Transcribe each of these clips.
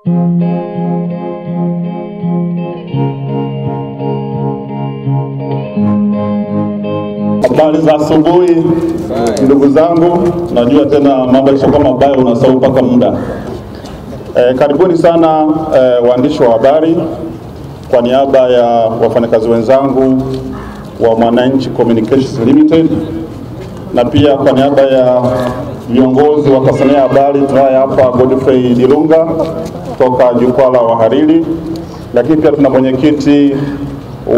Habari za asubuhi ndugu zangu, najua tena mambo yashakuwa mabaya, unasahau mpaka muda. Karibuni sana waandishi wa habari, kwa niaba ya wafanyakazi wenzangu wa Mwananchi Communications Limited na pia kwa niaba ya viongozi wa tasnia ya habari, tunaye hapa Godfrey Dilunga kutoka jukwaa la wahariri, lakini pia tuna mwenyekiti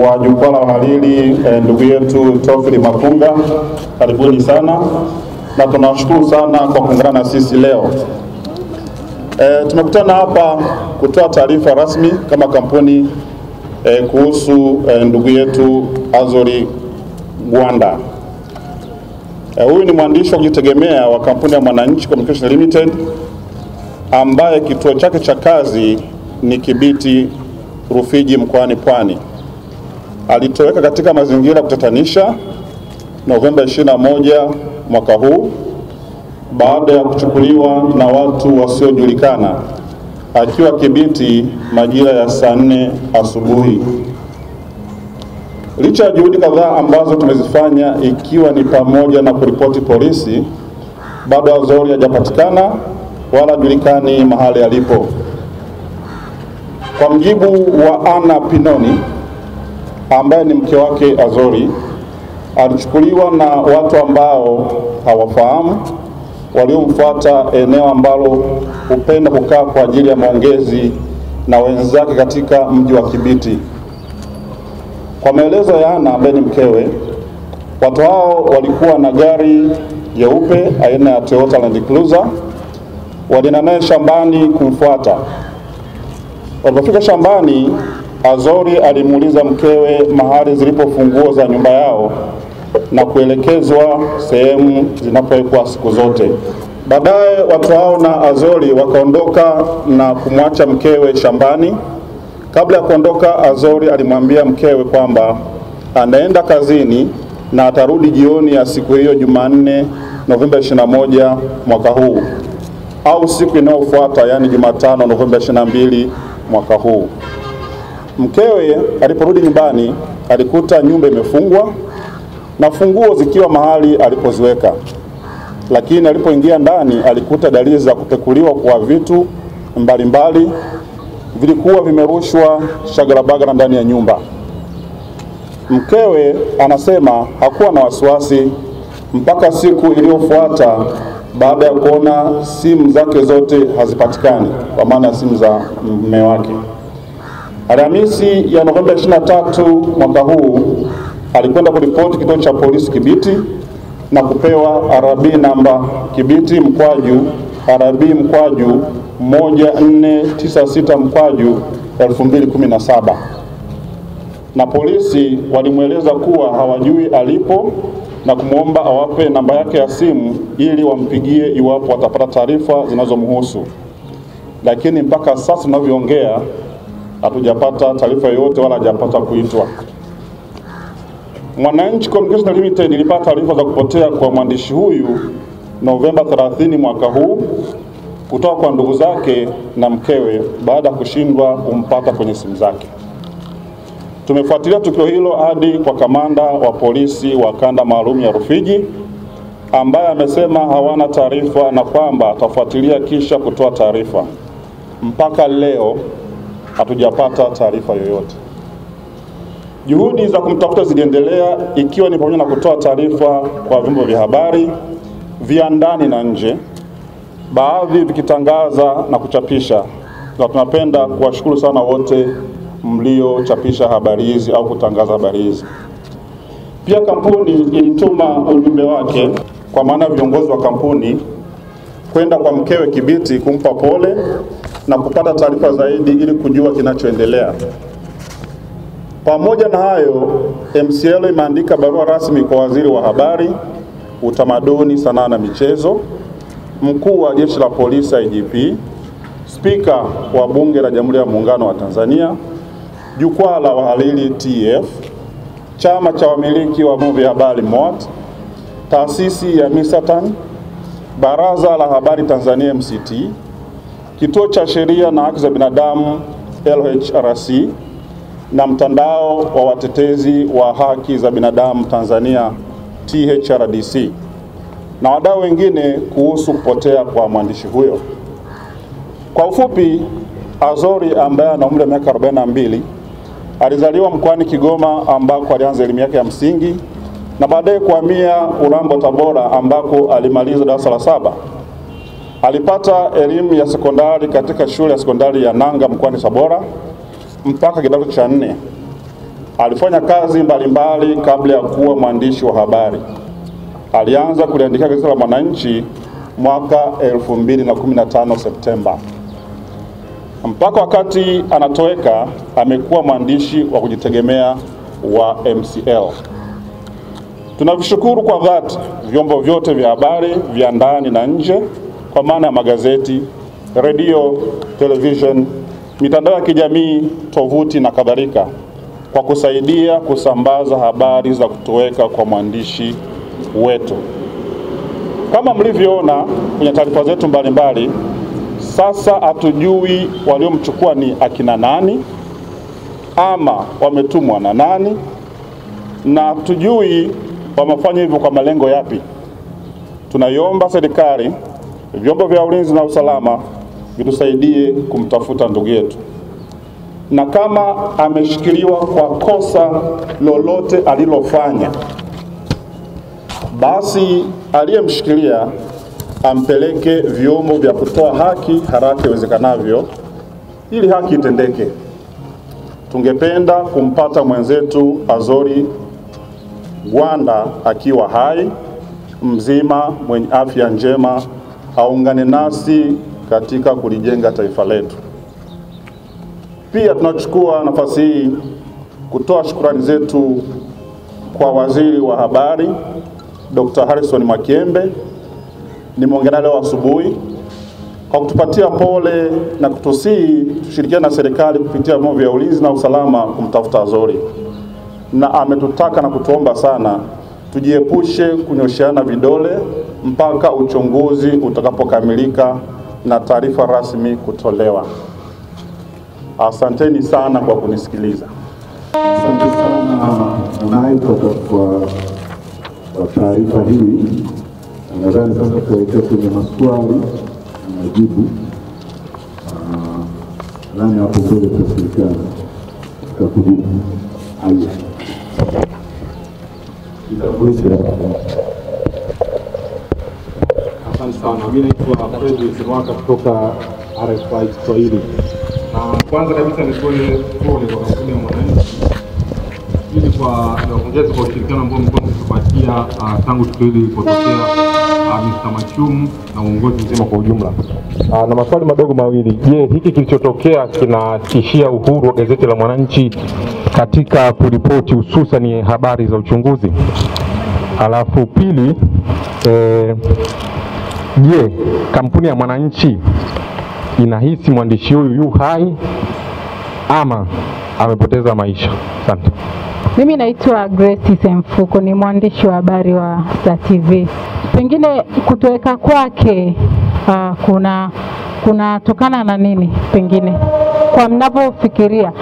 wa jukwaa la wahariri ndugu yetu Tofili Makunga. Karibuni sana na tunashukuru sana kwa kuungana na sisi leo. Tumekutana hapa kutoa taarifa rasmi kama kampuni kuhusu ndugu yetu Azori Gwanda. Huyu ni mwandishi wa kujitegemea wa kampuni ya Mwananchi Communications Limited ambaye kituo chake cha kazi ni Kibiti Rufiji mkoani Pwani. Alitoweka katika mazingira kutatanisha Novemba 21 mwaka huu baada ya kuchukuliwa na watu wasiojulikana akiwa Kibiti majira ya saa 4 asubuhi. Licha ya juhudi kadhaa ambazo tumezifanya ikiwa ni pamoja na kuripoti polisi, bado Azori hajapatikana wala julikani mahali alipo. Kwa mjibu wa Ana Pinoni ambaye ni mke wake Azori, alichukuliwa na watu ambao hawafahamu waliomfuata eneo ambalo hupenda kukaa kwa ajili ya maongezi na wenzake katika mji wa Kibiti. Kwa maelezo ya Ana ambaye ni mkewe, watu hao walikuwa na gari jeupe aina ya Toyota Land Cruiser, walienda naye shambani kumfuata. Walipofika shambani, Azori alimuuliza mkewe mahali zilipo funguo za nyumba yao na kuelekezwa sehemu zinapowekwa siku zote. Baadaye watu hao na Azori wakaondoka na kumwacha mkewe shambani. Kabla ya kuondoka, Azori alimwambia mkewe kwamba anaenda kazini na atarudi jioni ya siku hiyo Jumanne Novemba 21 mwaka huu au siku inayofuata, yani Jumatano Novemba 22 mwaka huu. Mkewe aliporudi nyumbani alikuta nyumba imefungwa na funguo zikiwa mahali alipoziweka, lakini alipoingia ndani alikuta dalili za kupekuliwa kwa vitu mbalimbali vilikuwa vimerushwa shagalabagala ndani ya nyumba. Mkewe anasema hakuwa na wasiwasi mpaka siku iliyofuata baada ya kuona simu zake zote hazipatikani, kwa maana ya simu za mume wake. Alhamisi ya Novemba 23 mwaka huu alikwenda kuripoti kituo cha polisi Kibiti na kupewa RB namba Kibiti mkwaju RB mkwaju 1496 mkwaju 2017, na polisi walimweleza kuwa hawajui alipo na kumwomba awape namba yake ya simu ili wampigie iwapo watapata taarifa zinazomhusu. Lakini mpaka sasa tunavyoongea hatujapata taarifa yoyote wala hajapata kuitwa. Mwananchi Communications Limited ilipata taarifa za kupotea kwa mwandishi huyu Novemba 30 mwaka huu kutoka kwa ndugu zake na mkewe baada ya kushindwa kumpata kwenye simu zake. Tumefuatilia tukio hilo hadi kwa kamanda wa polisi wa kanda maalum ya Rufiji ambaye amesema hawana taarifa na kwamba atafuatilia kisha kutoa taarifa. Mpaka leo hatujapata taarifa yoyote. Juhudi za kumtafuta ziliendelea, ikiwa ni pamoja na kutoa taarifa kwa vyombo vya habari vya ndani na nje, baadhi vikitangaza na kuchapisha, na tunapenda kuwashukuru sana wote mliochapisha habari hizi au kutangaza habari hizi. Pia kampuni ilituma ujumbe wake, kwa maana viongozi wa kampuni, kwenda kwa mkewe Kibiti kumpa pole na kupata taarifa zaidi ili kujua kinachoendelea. Pamoja na hayo, MCL imeandika barua rasmi kwa waziri wa habari, utamaduni, sanaa na michezo, mkuu wa jeshi la polisi IGP, spika wa bunge la Jamhuri ya Muungano wa Tanzania, jukwaa la wahariri TF, chama cha wamiliki wa vyombo vya habari MOAT, taasisi ya Misatan, baraza la habari Tanzania MCT, Kituo cha Sheria na Haki za Binadamu LHRC na mtandao wa watetezi wa haki za binadamu Tanzania THRDC na wadau wengine kuhusu kupotea kwa mwandishi huyo. Kwa ufupi, Azory ambaye ana umri wa miaka 42 alizaliwa mkoani Kigoma ambako alianza elimu yake ya msingi na baadaye kuhamia Urambo Tabora ambako alimaliza darasa la 7. Alipata elimu ya sekondari katika shule ya sekondari ya Nanga mkoani Tabora mpaka kidato cha 4. Alifanya kazi mbalimbali kabla ya kuwa mwandishi wa habari. Alianza kuliandikia gazeti la Mwananchi mwaka 2015 Septemba. Mpaka wakati anatoweka amekuwa mwandishi wa kujitegemea wa MCL. Tunavishukuru kwa dhati vyombo vyote vya habari vya ndani na nje, kwa maana ya magazeti, redio, television, mitandao ya kijamii, tovuti na kadhalika, kwa kusaidia kusambaza habari za kutoweka kwa mwandishi wetu. Kama mlivyoona kwenye taarifa zetu mbalimbali, sasa hatujui waliomchukua ni akina nani ama wametumwa na nani, na hatujui wamefanya hivyo kwa malengo yapi. Tunaiomba serikali, vyombo vya ulinzi na usalama vitusaidie kumtafuta ndugu yetu, na kama ameshikiliwa kwa kosa lolote alilofanya, basi aliyemshikilia ampeleke vyombo vya kutoa haki haraka iwezekanavyo ili haki itendeke. Tungependa kumpata mwenzetu Azory Gwanda akiwa hai, mzima, mwenye afya njema, aungane nasi katika kulijenga taifa letu. Pia tunachukua nafasi hii kutoa shukrani zetu kwa Waziri wa Habari Dr. Harrison Mwakyembe, nimeongea naye leo asubuhi, kwa kutupatia pole na kutusihi tushirikiane na serikali kupitia vyombo vya ulinzi na usalama kumtafuta Azory. Na ametutaka na kutuomba sana tujiepushe kunyosheana vidole mpaka uchunguzi utakapokamilika na taarifa rasmi kutolewa. Asanteni sana kwa kunisikiliza. Asante sana kwa taarifa hii. Nadhani sasa tuelekee kwenye maswali na majibu. Nani hapo mbele tutashirikiana kwa kujibu. Haya. Asante sana. Mimi naitwa Fredrick Simwaka kutoka RFI Kiswahili. Kwanza kabisa nitoe pole kwa kampuni ya Mwananchi ili kwa kuongeza kwa ushirikiano ambao mko mkipatia tangu tukio hili lilipotokea, Mr. Machumu na uongozi mzima kwa ujumla. Na maswali madogo mawili. Je, hiki kilichotokea kinatishia uhuru wa gazeti la Mwananchi katika kuripoti hususan habari za uchunguzi? Alafu pili, je, kampuni ya Mwananchi inahisi mwandishi huyu yu hai ama amepoteza maisha? Asante. Mimi naitwa Grace Semfuko, ni mwandishi wa habari wa Star TV. Pengine kutoweka kwake kunatokana na nini? Pengine kwa mnavyofikiria,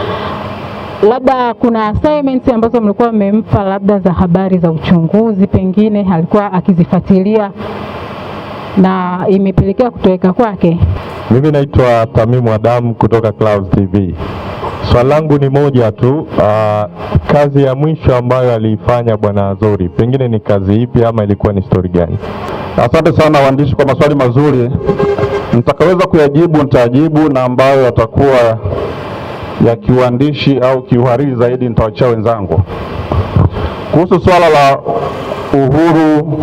labda kuna assignments ambazo mlikuwa mmempa labda za habari za uchunguzi, pengine alikuwa akizifuatilia na imepelekea kutoweka kwake. Mimi naitwa Tamimu Adam kutoka Clouds TV. Swali langu ni moja tu, kazi ya mwisho ambayo aliifanya Bwana Azory, pengine ni kazi ipi ama ilikuwa ni story gani? Asante sana waandishi kwa maswali mazuri. Nitakaweza kuyajibu nitajibu, na ambayo yatakuwa ya kiuandishi au kiuhariri zaidi nitawachia wenzangu. Kuhusu swala la uhuru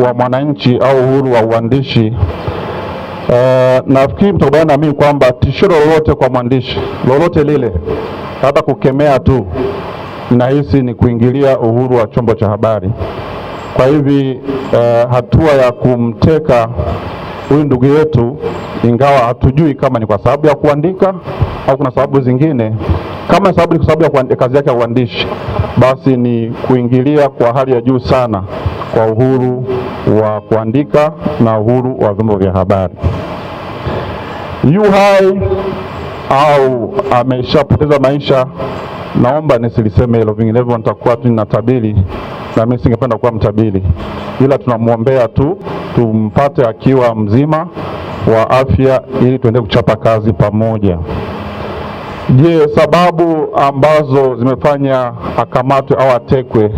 wa mwananchi au uhuru wa uandishi, nafikiri mtakubaliana na mimi kwamba tishio lolote kwa mwandishi, lolote lile, hata kukemea tu, nahisi ni kuingilia uhuru wa chombo cha habari. Kwa hivi hatua ya kumteka huyu ndugu yetu, ingawa hatujui kama ni kwa sababu ya kuandika au kuna sababu zingine, kama sababu ni kwa sababu ya kazi yake ya uandishi, basi ni kuingilia kwa hali ya juu sana kwa uhuru wa kuandika na uhuru wa vyombo vya habari. yu hai au ameshapoteza maisha, naomba nisiliseme hilo, vinginevyo nitakuwa tu ninatabiri, na mimi singependa kuwa mtabiri, ila tunamuombea tu tumpate akiwa mzima wa afya ili tuendelee kuchapa kazi pamoja. Je, sababu ambazo zimefanya akamatwe au atekwe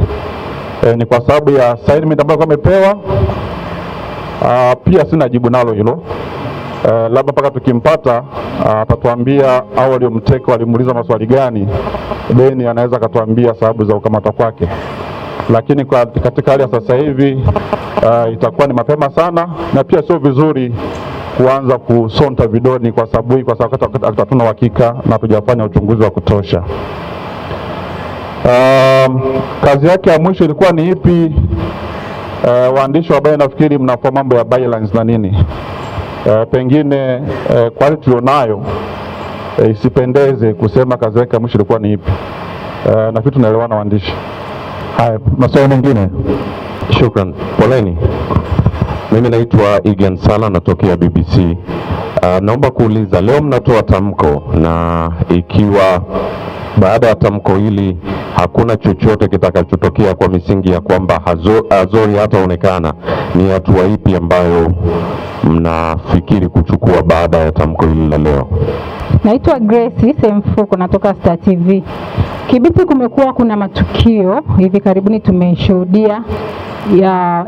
ni kwa sababu ya assignment ambayo amepewa? Pia sina jibu nalo hilo. Labda mpaka tukimpata atatuambia au waliomteka walimuuliza maswali gani, then anaweza akatuambia sababu za kukamatwa kwake. Lakini katika hali ya sasa hivi itakuwa ni mapema sana, na pia sio vizuri kuanza kusonta vidoni kwa sababu hatuna uhakika na tujafanya uchunguzi wa kutosha. Kazi yake ya mwisho ilikuwa ni ipi? Waandishi wa habari nafikiri mnafahamu mambo ya bylines na nini. Pengine kwa hali tulionayo isipendeze kusema kazi yake ya mwisho ilikuwa ni ipi. Nafikiri tunaelewana waandishi. Haya, maswali mengine? Shukran. Poleni. Mimi naitwa Igan Sala, natokea BBC. Naomba kuuliza, leo mnatoa tamko, na ikiwa baada ya tamko hili hakuna chochote kitakachotokea kwa misingi ya kwamba Azori hataonekana, ni hatua ipi ambayo mnafikiri kuchukua baada ya tamko hili la leo? Naitwa Grace Semfuko, natoka Star TV. Kibiti kumekuwa kuna matukio hivi karibuni tumeshuhudia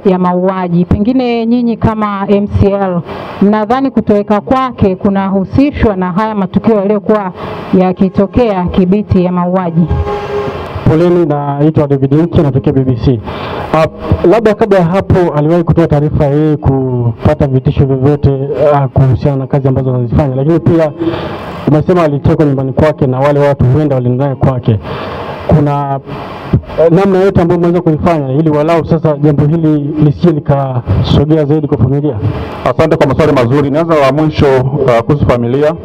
ya mauaji. Pengine nyinyi kama MCL mnadhani kutoweka kwake kunahusishwa na haya matukio yaliyokuwa yakitokea Kibiti ya mauaji? Poleni, naitwa David Nki, natokea BBC. Labda kabla ya hapo aliwahi kutoa taarifa yeye kupata vitisho vyovyote kuhusiana na kazi ambazo anazifanya, lakini pia umesema alitekwa nyumbani kwake na wale watu huenda walindani kwake. Kuna namna yote ambayo mweza kuifanya ili walau sasa jambo hili lisije likasogea zaidi kwa familia? Asante kwa maswali mazuri. Nianza la mwisho kuhusu familia.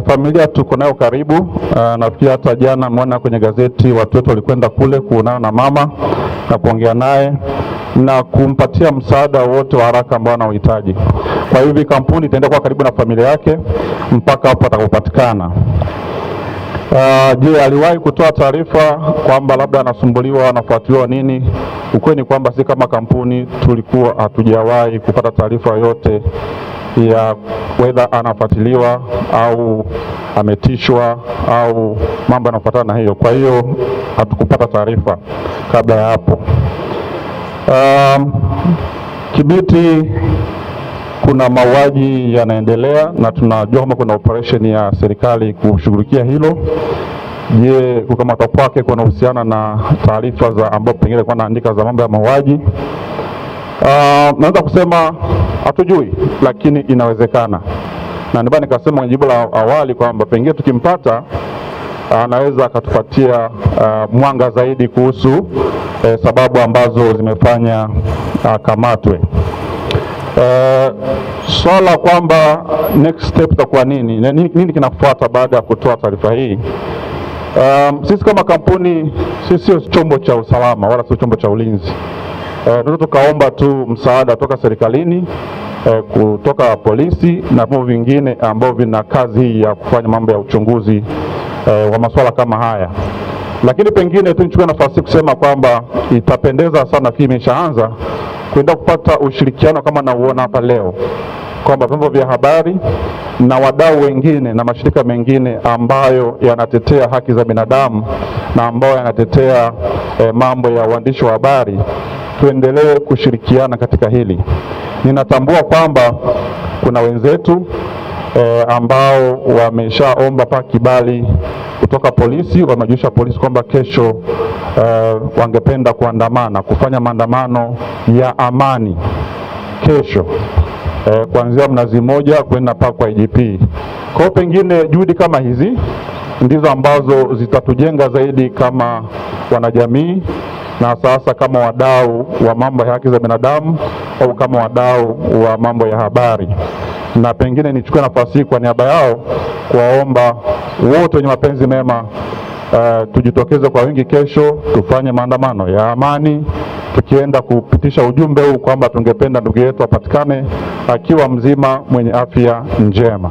Familia tuko nayo karibu. Nafikiri hata jana mwana kwenye gazeti watu wetu walikwenda kule kuonana na mama na kuongea naye na kumpatia msaada wote wa haraka ambao anaohitaji. Kwa hivyo kampuni itaenda kwa karibu na familia yake mpaka hapo atakapopatikana. Je, aliwahi kutoa taarifa kwamba labda anasumbuliwa, anafuatiliwa nini? Ukweli ni kwamba si kama kampuni tulikuwa hatujawahi kupata taarifa yote ya whether anafuatiliwa au ametishwa au mambo yanafuatana na hiyo. Kwa hiyo hatukupata taarifa kabla ya hapo. Kibiti kuna mauaji yanaendelea na tunajua kama kuna operation ya serikali kushughulikia hilo. Je, kukamatwa kwake kuna uhusiana na taarifa za ambapo pengine kwa anaandika za mambo ya mauaji? Naweza kusema hatujui, lakini inawezekana. Na ndio nikasema kwenye jibu la awali kwamba pengine tukimpata anaweza akatupatia mwanga zaidi kuhusu sababu ambazo zimefanya kamatwe. Swala kwamba next step itakuwa nini kinafuata baada ya kutoa taarifa hii. Sisi kama kampuni, sisi sio chombo cha usalama wala sio chombo cha ulinzi. Tunataka tukaomba tu msaada kutoka serikalini, kutoka polisi na vyombo vingine ambao vina kazi hii ya kufanya mambo ya uchunguzi wa masuala kama haya. Lakini pengine tu nichukue nafasi kusema kwamba itapendeza sana kama imeshaanza kwenda kupata ushirikiano kama nauona hapa leo, kwamba vyombo vya habari na wadau wengine na mashirika mengine ambayo yanatetea haki za binadamu na ambayo yanatetea mambo ya uandishi wa habari tuendelee kushirikiana katika hili. Ninatambua kwamba kuna wenzetu ambao wameshaomba pa kibali kutoka polisi, wamejulisha polisi kwamba kesho wangependa kuandamana, kufanya maandamano ya amani kesho, kuanzia Mnazi Mmoja kwenda mpaka kwa IGP. Kwa hiyo pengine juhudi kama hizi ndizo ambazo zitatujenga zaidi kama wanajamii na sasa kama wadau wa mambo ya haki za binadamu au kama wadau wa mambo ya habari. Na pengine nichukue nafasi kwa niaba yao kuwaomba wote wenye mapenzi mema tujitokeze kwa wingi kesho, tufanye maandamano ya amani, tukienda kupitisha ujumbe huu kwamba tungependa ndugu yetu apatikane akiwa mzima mwenye afya njema.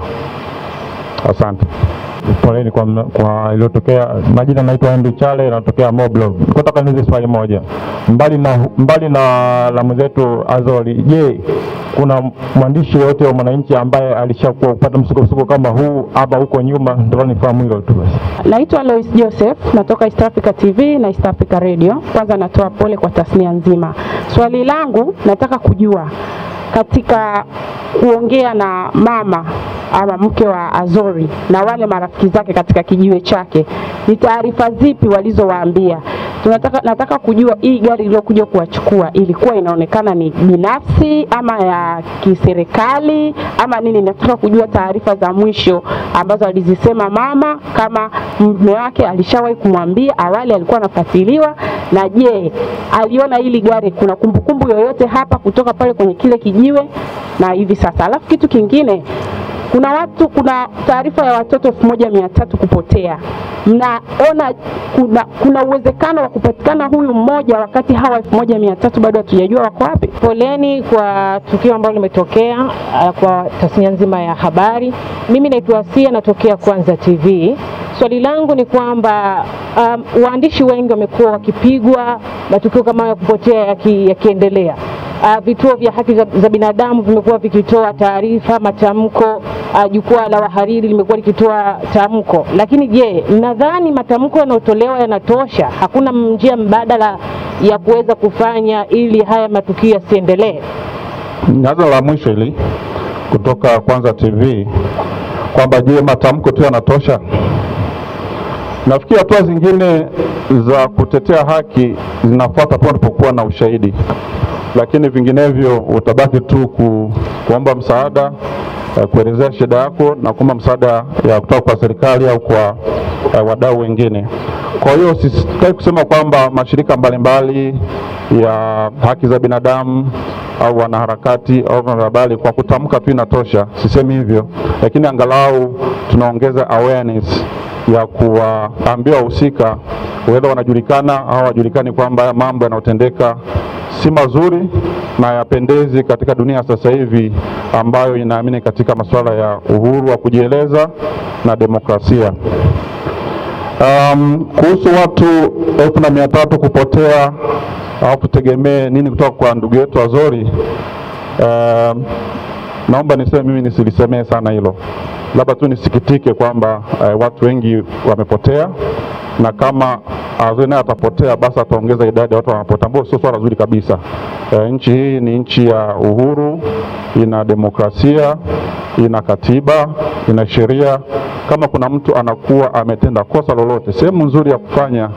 Asante. Poleni kwa iliyotokea. Majina naitwa Andrew Chale, natokea Moblo. Nataka niulize swali moja. Mbali na la mwenzetu Azori, je, kuna mwandishi yote wa Mwananchi ambaye alishakuwa kupata msukosuko kama huu hapa huko nyuma? Ndio nifahamu hilo tu basi. Naitwa Lois Joseph, natoka East Africa TV na East Africa Radio. Kwanza natoa pole kwa tasnia nzima. Swali langu nataka kujua, katika kuongea na mama ama mke wa Azori na wale marafiki zake katika kijiwe chake, ni taarifa zipi walizowaambia? Nataka kujua hii gari iliyokuja kuwachukua ilikuwa inaonekana ni binafsi ama ya kiserikali ama nini. Nataka kujua taarifa za mwisho ambazo alizisema mama, kama mume wake alishawahi kumwambia awali alikuwa anafuatiliwa, na je, aliona hili gari, kuna kumbukumbu yoyote hapa kutoka pale kwenye kile kijiwe na hivi sasa. Alafu kitu kingine, kuna taarifa ya watoto 1300 kupotea. Mnaona kuna uwezekano wa kupatikana huyu mmoja wakati hawa 1300 bado hatujajua wako wapi? Poleni kwa tukio ambalo limetokea kwa tasnia nzima ya habari. Mimi naitwa Asia, natokea Kwanza TV. Swali langu ni kwamba waandishi wengi wamekuwa wakipigwa, matukio kama ya kupotea yakiendelea. Vituo vya haki za binadamu vimekuwa vikitoa taarifa, matamko, jukwaa la wahariri limekuwa likitoa tamko. Lakini je, nadhani matamko yanayotolewa yanatosha? Hakuna njia mbadala ya kuweza kufanya ili haya matukio yasiendelee? Nazo la mwisho hili kutoka Kwanza TV kwamba je, matamko tu yanatosha? Nafikiri hatua zingine za kutetea haki zinafuata tunapokuwa na ushahidi, lakini vinginevyo utabaki tu kuomba msaada, kuelezea shida yako na kuomba msaada ya kutoka kwa serikali au kwa wadau wengine. Kwa hiyo sitaki kusema kwamba mashirika mbalimbali ya haki za binadamu au wanaharakati au wanahabari kwa kutamka tu inatosha. Sisemi hivyo, lakini angalau tunaongeza awareness ya kuwaambia wahusika whether wanajulikana au hawajulikani kwamba mambo yanayotendeka si mazuri na yapendezi katika dunia sasa hivi ambayo inaamini katika masuala ya uhuru wa kujieleza na demokrasia. Kuhusu watu 1300 kupotea au kutegemea nini kutoka kwa ndugu yetu Azori, naomba niseme mimi nisilisemee sana hilo. Labda tu nisikitike kwamba watu wengi wamepotea, na kama Azori naye atapotea basi ataongeza idadi ya watu wanapotambua. Sio swala zuri kabisa. Nchi hii ni nchi ya uhuru, ina demokrasia, ina katiba, ina sheria. Kama kuna mtu anakuwa ametenda kosa lolote, sehemu nzuri ya kufanya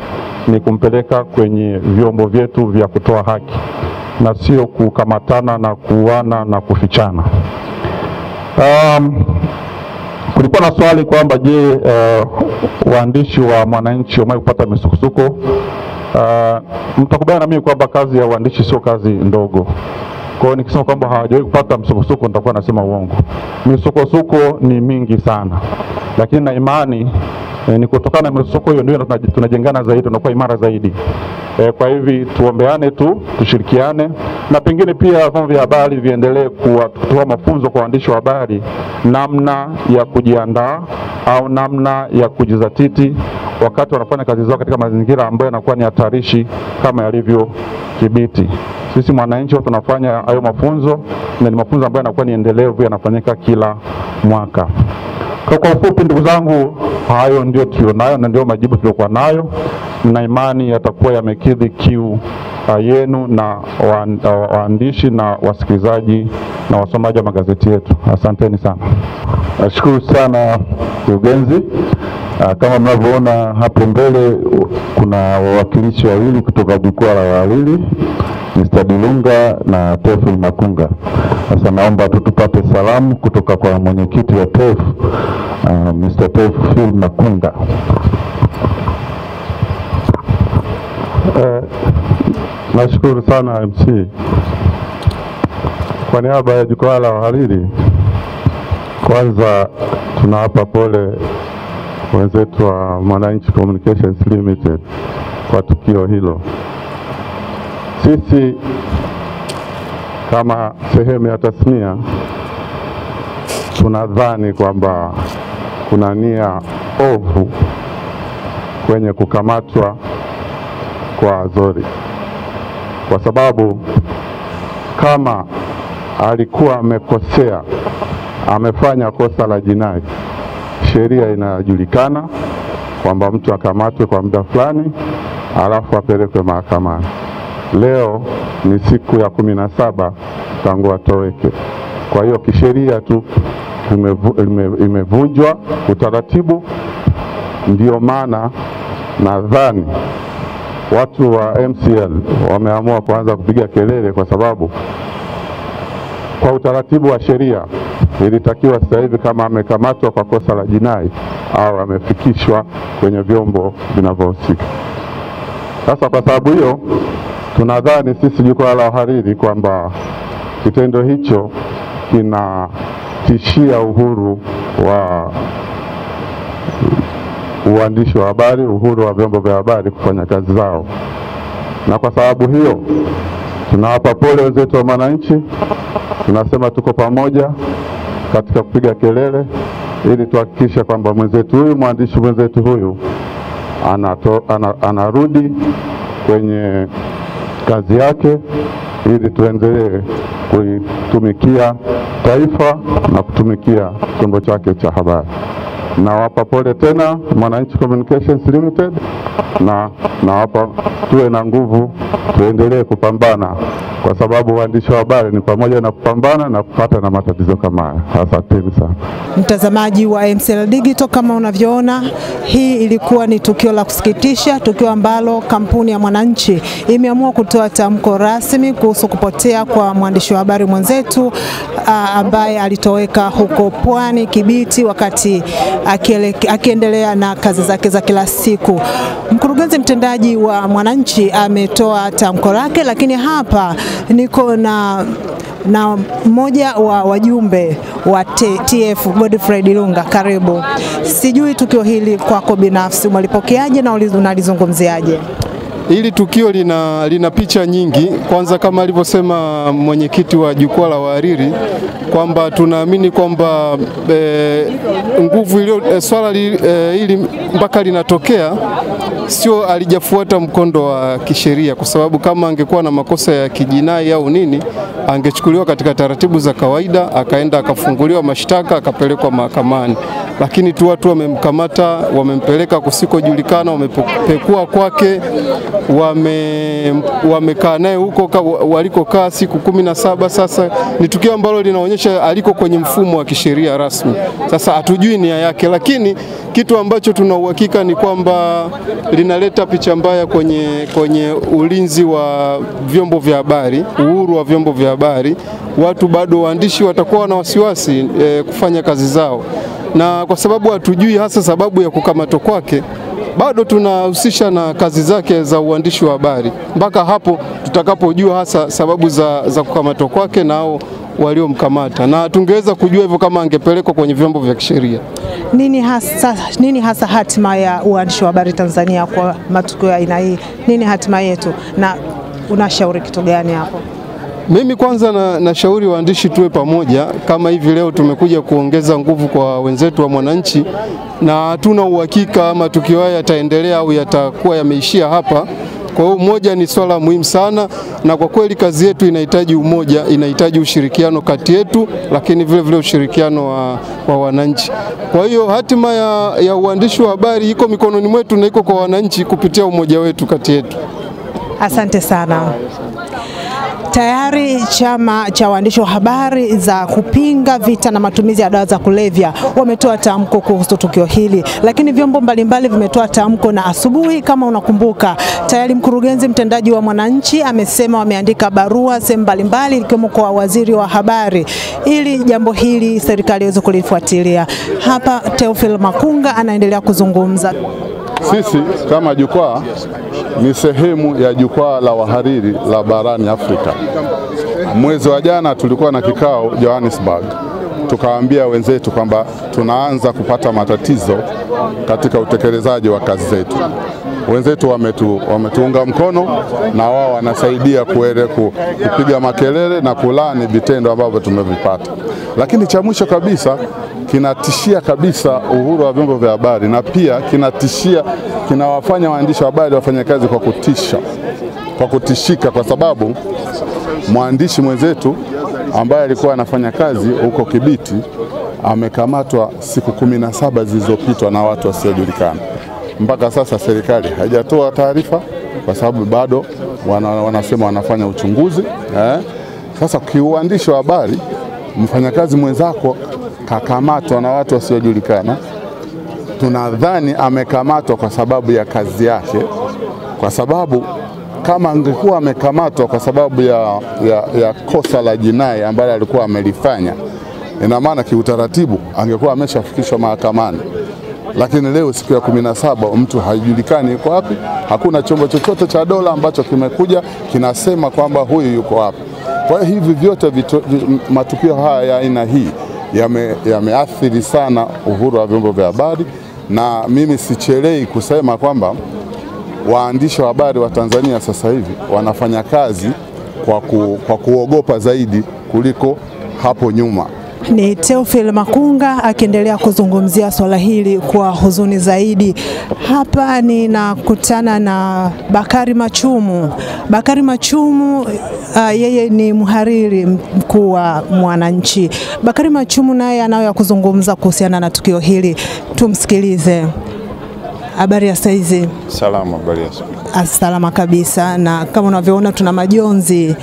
ni kumpeleka kwenye vyombo vyetu vya kutoa haki na sio kukamatana na kuuana na kufichana. Kulikuwa na swali kwamba je, waandishi wa Mwananchi wamewahi kupata misukosuko? Mtakubaliana na mimi kwamba kazi ya uandishi sio kazi ndogo. Kwa hiyo nikisema kwamba hawajawahi kupata msukosuko nitakuwa nasema uongo. Misukosuko ni mingi sana, lakini na imani ni kutokana na misukosuko hiyo ndio tunajengana zaidi, tunakuwa imara zaidi. Kwa hivi tuombeane tu, tushirikiane, na pengine pia vyombo vya habari viendelee kutoa mafunzo kwa waandishi wa habari namna ya kujiandaa au namna ya kujizatiti wakati wanafanya kazi zao katika mazingira ambayo yanakuwa ni hatarishi kama yalivyo Kibiti. Sisi Mwananchi tunafanya hayo mafunzo na ni mafunzo ambayo yanakuwa ni endelevu, yanafanyika kila mwaka. Kwa ufupi ndugu zangu, hayo ndio tulionayo na ndio majibu tuliokuwa nayo, na imani yatakuwa yamekidhi kiu yenu na waandishi na wasikilizaji na wasomaji wa magazeti yetu. Asanteni sana. Nashukuru sana mkurugenzi. Kama mnavyoona hapo mbele kuna wawakilishi wawili kutoka jukwaa la wahariri, Mr. Dilunga na Teofil Makunga. Sasa naomba tutupate salamu kutoka kwa mwenyekiti wa TEF, Mr. Teofil Makunga. Nashukuru sana MC. Kwa niaba ya jukwaa la wahariri, kwanza tunawapa pole wenzetu wa Mwananchi Communications Limited kwa tukio hilo. Sisi kama sehemu ya tasnia tunadhani kwamba kuna nia ovu kwenye kukamatwa kwa Azori, kwa sababu kama alikuwa amekosea, amefanya kosa la jinai, sheria inajulikana kwamba mtu akamatwe kwa muda fulani alafu apelekwe mahakamani. Leo ni siku ya 17 tangu atoweke. Kwa hiyo kisheria tu imevunjwa utaratibu. Ndio maana nadhani watu wa MCL wameamua kuanza kupiga kelele, kwa sababu kwa utaratibu wa sheria ilitakiwa sasa hivi kama amekamatwa kwa kosa la jinai au amefikishwa kwenye vyombo vinavyohusika. Sasa kwa sababu hiyo tunadhani sisi Jukwaa la Wahariri kwamba kitendo hicho kinatishia uhuru wa uandishi wa habari, uhuru wa vyombo vya habari kufanya kazi zao. Na kwa sababu hiyo tunawapa pole wenzetu wa Mwananchi, tunasema tuko pamoja katika kupiga kelele ili tuhakikishe kwamba mwenzetu huyu, mwandishi mwenzetu huyu anarudi kwenye kazi yake ili tuendelee kuitumikia taifa na kutumikia chombo chake cha habari. Nawapa pole tena Mwananchi Communications Limited, na nawapa tuwe na nguvu, tuendelee kupambana, kwa sababu waandishi wa habari ni pamoja na kupambana na kupata na matatizo kama haya. Asanteni sana mtazamaji wa MCL Digital. Kama unavyoona, hii ilikuwa ni tukio la kusikitisha, tukio ambalo kampuni ya Mwananchi imeamua kutoa tamko rasmi kuhusu kupotea kwa mwandishi wa habari mwenzetu ambaye alitoweka huko Pwani Kibiti wakati akiendelea na kazi zake za kila siku. Mkurugenzi mtendaji wa Mwananchi ametoa tamko lake, lakini hapa niko na mmoja wa wajumbe wa TF, Godfrey Dilunga. Karibu. Sijui tukio hili kwako binafsi umelipokeaje na unalizungumziaje? Hili tukio lina picha nyingi. Kwanza, kama alivyosema mwenyekiti wa Jukwaa la Wahariri kwamba tunaamini kwamba nguvu ile swala hili mpaka linatokea sio alijafuata mkondo wa kisheria, kwa sababu kama angekuwa na makosa ya kijinai au nini angechukuliwa katika taratibu za kawaida, akaenda akafunguliwa mashtaka, akapelekwa mahakamani. Lakini tu watu wamemkamata, wamempeleka kusikojulikana, wamepekua kwake, wamekaa naye huko walikokaa siku 17. Sasa ni tukio ambalo linaonyesha aliko kwenye mfumo wa kisheria rasmi. Sasa hatujui nia yake, lakini kitu ambacho tuna uhakika ni kwamba linaleta picha mbaya kwenye ulinzi wa vyombo vya habari, uhuru wa vyombo vya habari. Watu bado, waandishi watakuwa na wasiwasi kufanya kazi zao, na kwa sababu hatujui hasa sababu ya kukamatwa kwake, bado tunahusisha na kazi zake za uandishi wa habari mpaka hapo tutakapojua hasa sababu za kukamatwa kwake nao waliomkamata, na tungeweza kujua hivyo kama angepelekwa kwenye vyombo vya kisheria. Nini hasa hatima ya uandishi wa habari Tanzania kwa matukio ya aina hii? Nini hatima yetu na unashauri kitu gani hapo? Mimi kwanza nashauri waandishi tuwe pamoja. Kama hivi leo tumekuja kuongeza nguvu kwa wenzetu wa Mwananchi, na hatuna uhakika ama tukio haya yataendelea au yatakuwa yameishia hapa. Kwa hiyo umoja ni swala muhimu sana, na kwa kweli kazi yetu inahitaji umoja, inahitaji ushirikiano kati yetu, lakini vile vile ushirikiano wa wananchi. Kwa hiyo hatima ya uandishi wa habari iko mikononi mwetu na iko kwa wananchi kupitia umoja wetu kati yetu. Asante sana. Tayari chama cha waandishi wa habari za kupinga vita na matumizi ya dawa za kulevya wametoa tamko kuhusu tukio hili, lakini vyombo mbalimbali vimetoa tamko, na asubuhi kama unakumbuka tayari mkurugenzi mtendaji wa Mwananchi amesema wameandika barua sehemu mbalimbali ikiwemo kwa waziri wa habari ili jambo hili serikali iweze kulifuatilia. Hapa Theophil Makunga anaendelea kuzungumza. Sisi kama jukwaa ni sehemu ya Jukwaa la Wahariri la barani Afrika. Mwezi wa jana tulikuwa na kikao Johannesburg, tukawaambia wenzetu kwamba tunaanza kupata matatizo katika utekelezaji wa kazi zetu. wenzetu wametuunga mkono na wao wanasaidia kupiga makelele na kulani vitendo ambavyo tumevipata. Lakini cha mwisho kabisa, kinatishia kabisa uhuru wa vyombo vya habari, na pia kinawafanya waandishi wa habari wafanye kazi kwa kutishika, kwa sababu mwandishi mwenzetu ambaye alikuwa anafanya kazi huko Kibiti amekamatwa siku 17 zilizopitwa na watu wasiojulikana. Mpaka sasa serikali haijatoa taarifa kwa sababu bado wanasema wanafanya uchunguzi. Sasa kiuandishi wa habari, mfanyakazi mwenzako kakamatwa na watu wasiojulikana, tunadhani amekamatwa kwa sababu ya kazi yake, kwa sababu kama angekuwa amekamatwa kwa sababu ya kosa la jinai ambalo alikuwa amelifanya, ina maana kiutaratibu angekuwa ameshafikishwa mahakamani. Lakini leo siku ya 17 mtu haijulikani yuko wapi, hakuna chombo chochote cha dola ambacho kimekuja kinasema kwamba huyu yuko wapi. Kwa hiyo hivi vyote matukio haya ya aina hii yameathiri sana uhuru wa vyombo vya habari, na mimi sichelei kusema kwamba waandishi wa habari wa Tanzania sasa hivi wanafanya kazi kwa kuogopa zaidi kuliko hapo nyuma. Ni Theophil Makunga akiendelea kuzungumzia swala hili kwa huzuni zaidi. Hapa ninakutana na Bakari Machumu. Bakari Machumu yeye ni mhariri mkuu wa Mwananchi. Bakari Machumu naye anayo ya kuzungumza kuhusiana na tukio hili. Tumsikilize. Habari ya saizi? Salama, habari ya salama kabisa, na kama unavyoona tuna majonzi.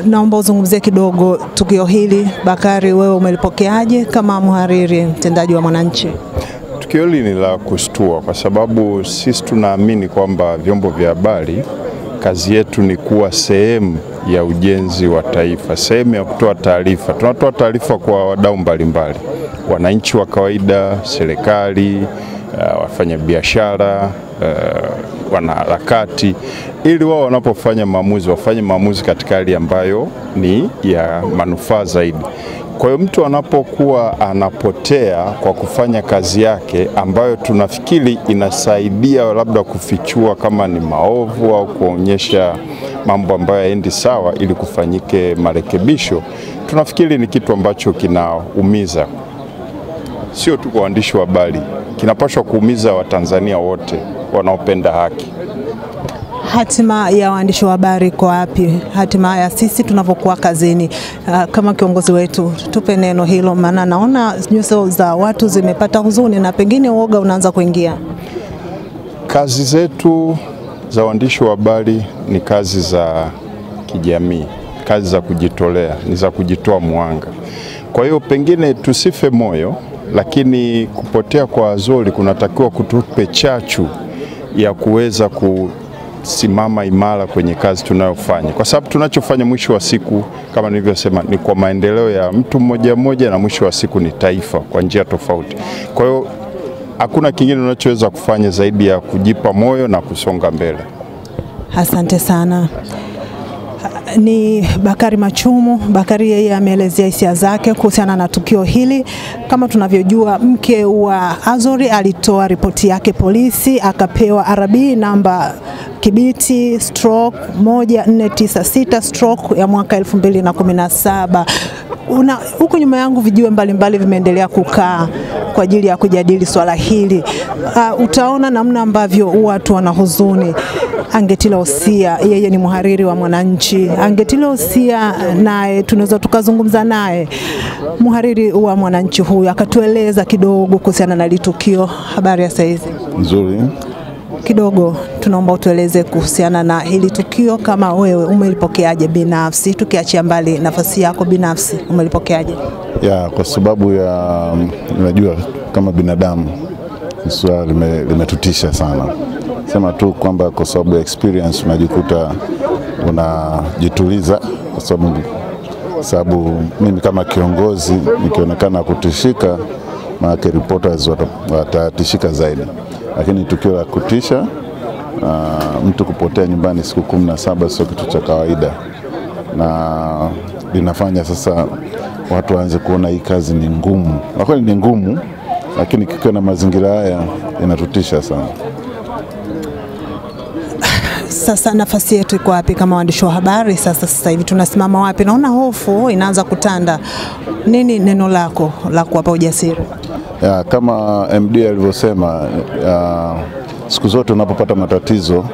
Naomba uzungumzie kidogo tukio hili. Bakari, wewe umelipokeaje kama mhariri mtendaji wa Mwananchi? Tukio hili ni la kushtua kwa sababu sisi tunaamini kwamba vyombo vya habari kazi yetu ni kuwa sehemu ya ujenzi wa taifa, sehemu ya kutoa taarifa. Tunatoa taarifa kwa wadau mbalimbali, wananchi wa kawaida, serikali, wafanya biashara, wanaharakati, ili wao wanapofanya maamuzi wafanye maamuzi katika hali ambayo ni ya manufaa zaidi. Kwa hiyo mtu anapokuwa anapotea kwa kufanya kazi yake ambayo tunafikiri inasaidia labda kufichua kama ni maovu au kuonyesha mambo ambayo haendi sawa ili kufanyike marekebisho, tunafikiri ni kitu ambacho kinaumiza sio tu kwa waandishi wa habari, kinapaswa kuumiza Watanzania wote wanaopenda haki. Hatima ya waandishi wa habari kwa wapi? Hatima ya sisi tunavyokuwa kazini, kama kiongozi wetu, tupe neno hilo, maana naona nyuso za watu zimepata huzuni na pengine uoga unaanza kuingia. Kazi zetu za waandishi wa habari ni kazi za kijamii, kazi za kujitolea, ni za kujitoa mwanga. Kwa hiyo pengine tusife moyo, lakini kupotea kwa Azori kunatakiwa kutupe chachu ya kuweza kusimama imara kwenye kazi tunayofanya, kwa sababu tunachofanya mwisho wa siku kama nilivyosema ni kwa maendeleo ya mtu mmoja mmoja, na mwisho wa siku ni taifa kwa njia tofauti. Kwa hiyo hakuna kingine unachoweza kufanya zaidi ya kujipa moyo na kusonga mbele. Asante sana. Ni Bakari Machumu. Bakari yeye ameelezea hisia zake kuhusiana na tukio hili. Kama tunavyojua, mke wa Azori alitoa ripoti yake polisi, akapewa RB namba Kibiti stroke 1496 stroke ya mwaka 2017. Huko nyuma yangu vijiwe mbalimbali vimeendelea kukaa kwa ajili ya kujadili swala hili. Utaona namna ambavyo watu wana huzuni. Angetile Osia, yeye ni mhariri wa Mwananchi. Angetile Osia naye tunaweza tukazungumza naye, mhariri wa Mwananchi huyu, akatueleza kidogo kuhusiana na litukio. Habari ya saizi? Nzuri. Kidogo tunaomba utueleze kuhusiana na hili tukio, kama wewe umelipokeaje binafsi, tukiachia mbali nafasi yako binafsi, umelipokeaje? Kwa sababu ya unajua kama binadamu swali limetutisha sana. Sema tu kwamba kwa sababu ya experience unajikuta unajituliza, kwa sababu mimi kama kiongozi nikionekana kutishika, maana reporters watatishika zaidi. Lakini tukio la kutisha, mtu kupotea nyumbani siku 17 sio kitu cha kawaida, na linafanya sasa watu waanze kuona hii kazi ni ngumu. Na kweli ni ngumu, lakini kikiwa na mazingira haya inatutisha sana. Sasa nafasi yetu iko wapi kama waandishi wa habari? Sasa hivi tunasimama wapi? Naona hofu inaanza kutanda. Nini neno lako la kuwapa ujasiri? Ya, kama MD alivyosema, siku zote unapopata matatizo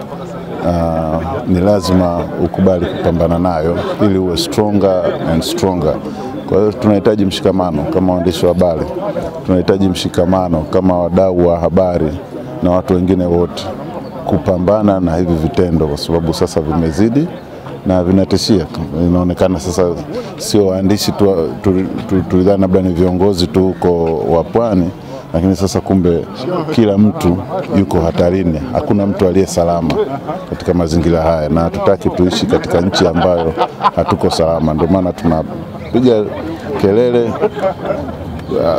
ni lazima ukubali kupambana nayo ili uwe stronger and stronger. Kwa hiyo tunahitaji mshikamano kama waandishi wa habari, tunahitaji mshikamano kama wadau wa habari na watu wengine wote kupambana na hivi vitendo, kwa sababu sasa vimezidi na vinatishia. Inaonekana sasa sio waandishi tulidhani labda ni viongozi tu huko wa Pwani, lakini sasa kumbe kila mtu yuko hatarini. Hakuna mtu aliye salama katika mazingira haya, na hatutaki tuishi katika nchi ambayo hatuko salama. Ndio maana tunapiga kelele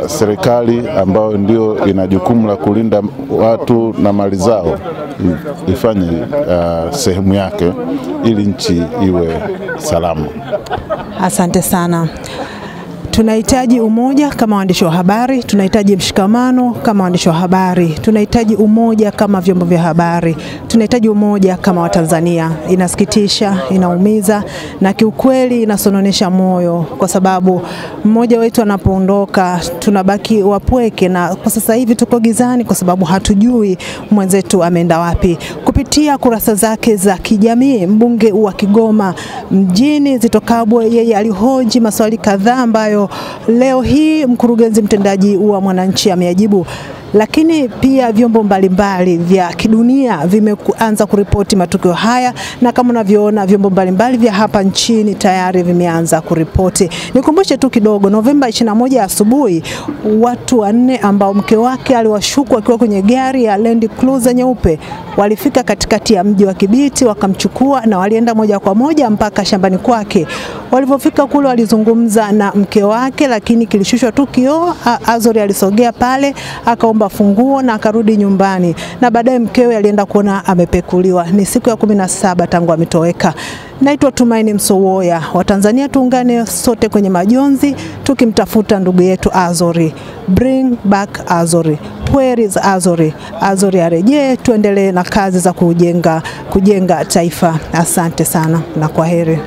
serikali ambayo ndio ina jukumu la kulinda watu na mali zao ifanye sehemu yake ili nchi iwe salama. Asante sana. Tunahitaji umoja kama waandishi wa habari, tunahitaji mshikamano kama waandishi wa habari, tunahitaji umoja kama vyombo vya habari, tunahitaji umoja kama Watanzania. Inasikitisha, inaumiza na kiukweli inasononesha moyo, kwa sababu mmoja wetu anapoondoka tunabaki wapweke, na kwa sasa hivi tuko gizani kwa sababu hatujui mwenzetu ameenda wapi. Kupitia kurasa zake za kijamii, mbunge wa Kigoma mjini Zitto Kabwe, yeye alihoji maswali kadhaa ambayo leo hii mkurugenzi mtendaji wa Mwananchi ameyajibu. Lakini pia vyombo mbalimbali vya kidunia vimeanza kuripoti matukio haya, na kama unavyoona vyombo mbalimbali vya hapa nchini tayari vimeanza kuripoti. Nikumbushe tu kidogo, Novemba 21 asubuhi, watu 4 ambao mke wake aliwashuku wakiwa kwenye gari ya Land Cruiser nyeupe walifika katikati ya mji wa Kibiti, wakamchukua na walienda moja kwa moja mpaka shambani kwake. Walipofika kule walizungumza na mke wake, lakini kilishushwa tu kioo. Azori alisogea pale akaomba funguo na akarudi nyumbani, na baadaye mkewe alienda kuona amepekuliwa. Ni siku ya 17 tangu ametoweka. Naitwa Tumaini Msowoya. Watanzania tuungane sote kwenye majonzi tukimtafuta ndugu yetu Azori. Bring back Azori. Where is Azori? Azori arejee, tuendelee na kazi za kujenga taifa. Asante sana na kwaheri.